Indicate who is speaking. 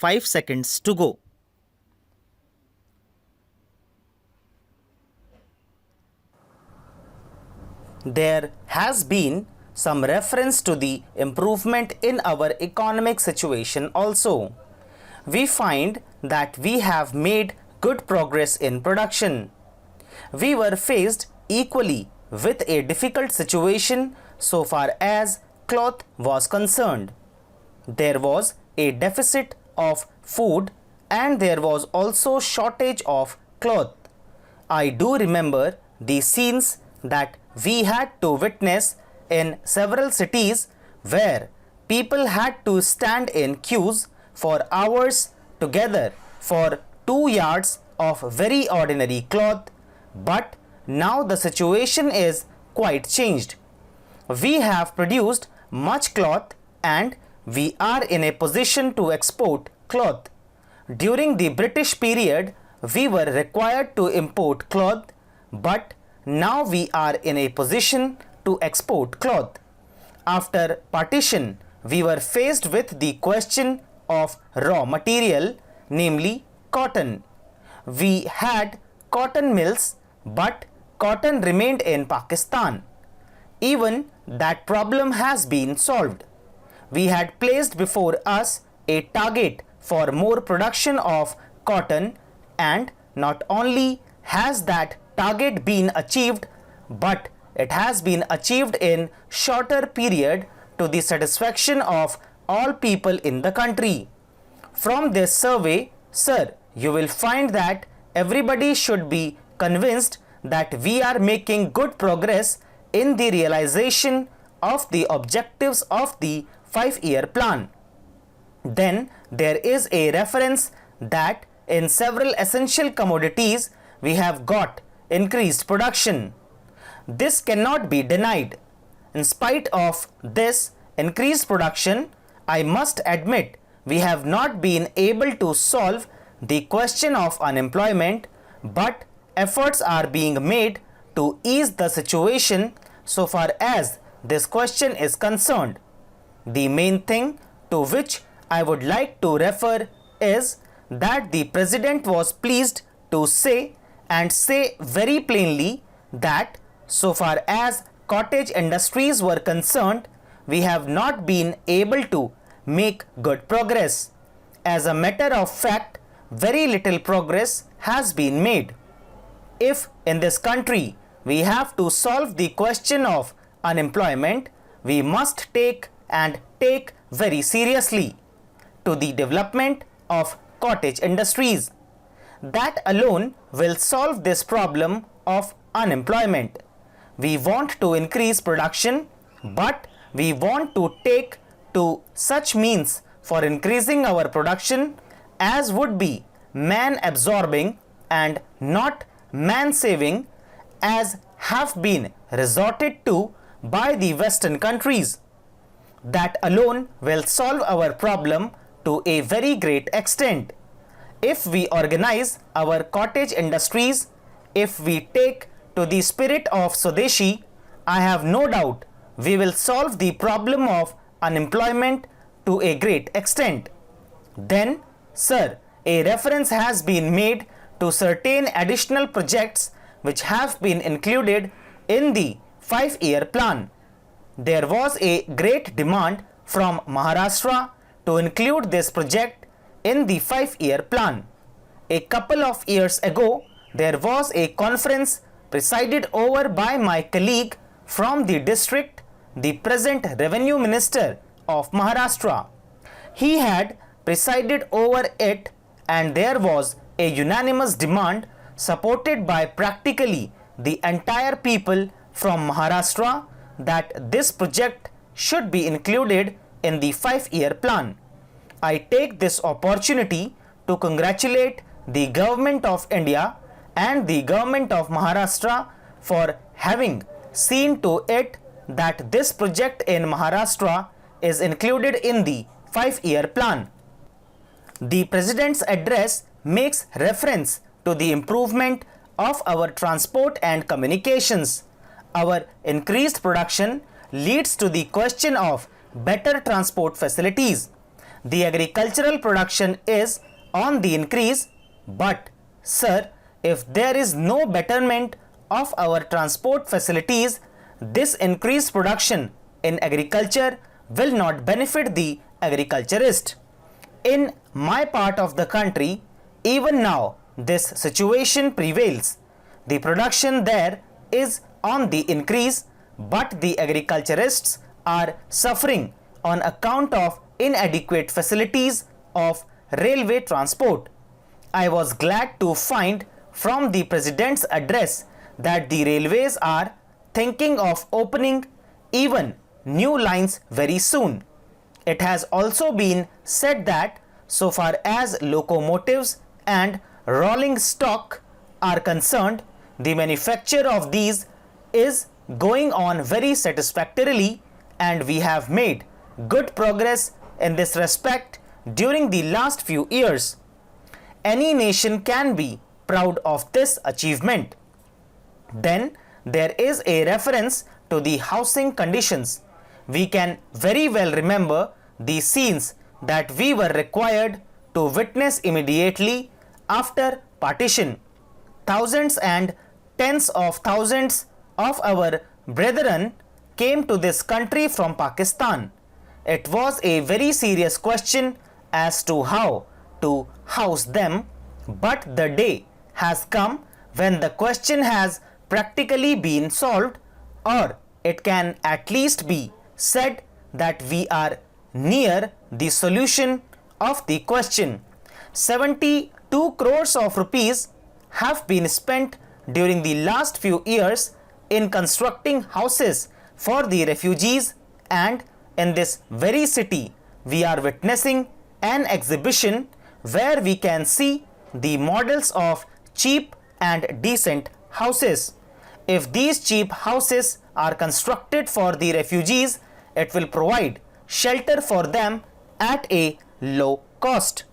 Speaker 1: 5 seconds to go. There has been some reference to the improvement in our economic situation also. We find that we have made good progress in production. We were faced equally with a difficult situation so far as cloth was concerned. There was a deficit of food and there was also shortage of cloth. I do remember the scenes that we had to witness in several cities where people had to stand in queues for hours together for 2 yards of very ordinary cloth, but now the situation is quite changed. We have produced much cloth and we are in a position to export cloth. During the British period, we were required to import cloth, but now we are in a position to export cloth. After partition, we were faced with the question of raw material, namely cotton. We had cotton mills, but cotton remained in Pakistan. Even that problem has been solved. We had placed before us a target for more production of cotton, and not only has that target been achieved, but it has been achieved in shorter period to the satisfaction of all people in the country. From this survey, sir, you will find that everybody should be convinced that we are making good progress in the realization of the objectives of the 5-year plan. Then there is a reference that in several essential commodities we have got increased production. This cannot be denied. In spite of this increased production, I must admit we have not been able to solve the question of unemployment, but efforts are being made to ease the situation so far as this question is concerned. The main thing to which I would like to refer is that the President was pleased to say very plainly that so far as cottage industries were concerned, we have not been able to make good progress. As a matter of fact, very little progress has been made. If in this country we have to solve the question of unemployment, we must take very seriously to the development of cottage industries. That alone will solve this problem of unemployment. We want to increase production, but we want to take to such means for increasing our production as would be man absorbing and not man saving, as have been resorted to by the Western countries. That alone will solve our problem to a very great extent. If we organize our cottage industries, if we take to the spirit of Swadeshi, I have no doubt we will solve the problem of unemployment to a great extent. Then, sir, a reference has been made to certain additional projects which have been included in the 5-year plan. There was a great demand from Maharashtra to include this project in the 5-year plan. A couple of years ago, there was a conference presided over by my colleague from the district, the present Revenue Minister of Maharashtra. He had presided over it, and there was a unanimous demand supported by practically the entire people from Maharashtra that this project should be included in the 5-year plan. I take this opportunity to congratulate the Government of India and the Government of Maharashtra for having seen to it that this project in Maharashtra is included in the 5-year plan. The President's address makes reference to the improvement of our transport and communications. Our increased production leads to the question of better transport facilities. the agricultural production is on the increase, but sir, if there is no betterment of our transport facilities, this increased production in agriculture will not benefit the agriculturist. In my part of the country, even now this situation prevails. The production there is on the increase, but the agriculturists are suffering on account of inadequate facilities of railway transport. I was glad to find from the President's address that the railways are thinking of opening even new lines very soon. It has also been said that so far as locomotives and rolling stock are concerned, the manufacture of these is going on very satisfactorily, and we have made good progress in this respect during the last few years. Any nation can be proud of this achievement. Then there is a reference to the housing conditions. We can very well remember the scenes that we were required to witness immediately after partition. Thousands and tens of thousands of our brethren came to this country from Pakistan. It was a very serious question as to how to house them, but the day has come when the question has practically been solved, or it can at least be said that we are near the solution of the question. 72 crores of rupees have been spent during the last few years in constructing houses for the refugees, and in this very city we are witnessing an exhibition where we can see the models of cheap and decent houses. If these cheap houses are constructed for the refugees, it will provide shelter for them at a low cost.